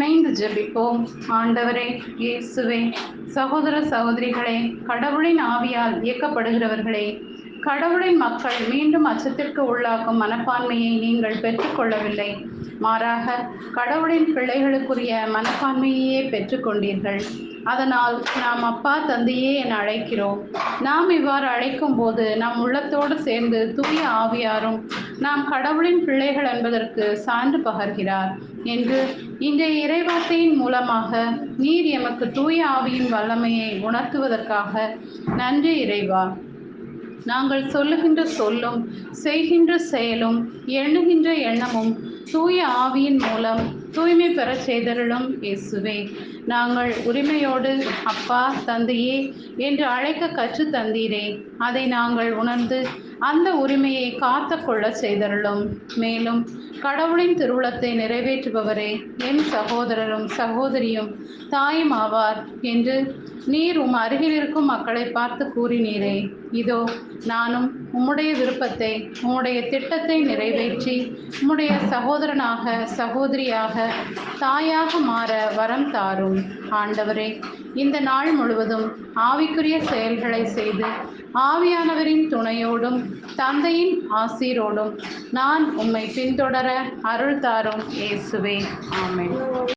இணைந்து ஜெபிப்போம். ஆண்டவரே, இயேசுவே, சகோதர சகோதரிகளே, கடவுளின் ஆவியால் இயக்கப்படுகிறவர்களே, கடவுளின் மக்கள் மீண்டும் அச்சத்திற்கு உள்ளாக்கும் மனப்பான்மையை நீங்கள் பெற்றுக்கொள்ளவில்லை. மாறாக கடவுளின் பிள்ளைகளுக்குரிய மனப்பான்மையே பெற்றுக்கொண்டீர்கள். அதனால் நாம் அப்பா தந்தையே என அழைக்கிறோம். நாம் இவ்வாறு அழைக்கும் போது நம் உள்ளத்தோடு சேர்ந்து தூய ஆவியாரும் நாம் கடவுளின் பிள்ளைகள் என்பதற்கு சான்று பகர்கிறார் என்று இன்றைய இறைவார்த்தையின் மூலமாக நீர் எமக்கு தூய ஆவியின் வல்லமையை உணர்த்துவதற்காக நன்றி இறைவா. நாங்கள் சொல்லுகின்ற சொல்லும் செய்கின்ற செயலும் எண்ணுகின்ற எண்ணமும் தூய ஆவியின் மூலம் தூய்மை பெறச் செய்தருளும் இயேசுவே. நாங்கள் உரிமையோடு அப்பா தந்தையே என்று அழைக்க கற்று தந்தீரே, அதை நாங்கள் உணர்ந்து அந்த உரிமையை காத்து கொள்ள செய்தருளும். மேலும் கடவுளின் திருவுளத்தை நிறைவேற்றுபவரே என் சகோதரரும் சகோதரியும் தாயும் ஆவார் என்று நீர் அருகில் இருக்கும் மக்களை பார்த்து கூறினீரே. இதோ நானும் உம்முடைய விருப்பத்தை உம்முடைய திட்டத்தை நிறைவேற்றி உம்முடைய சகோதரனாக சகோதரியாக தாயாக மாற வரம் தாரும். ஆண்டவரே, இந்த நாள் முழுவதும் ஆவிக்குரிய செயல்களை செய்து ஆவியானவரின் துணையோடும் தந்தையின் ஆசீரோடும் நான் உம்மை பின்தொடர அருள் தாரும் இயேசுவே. ஆமென்.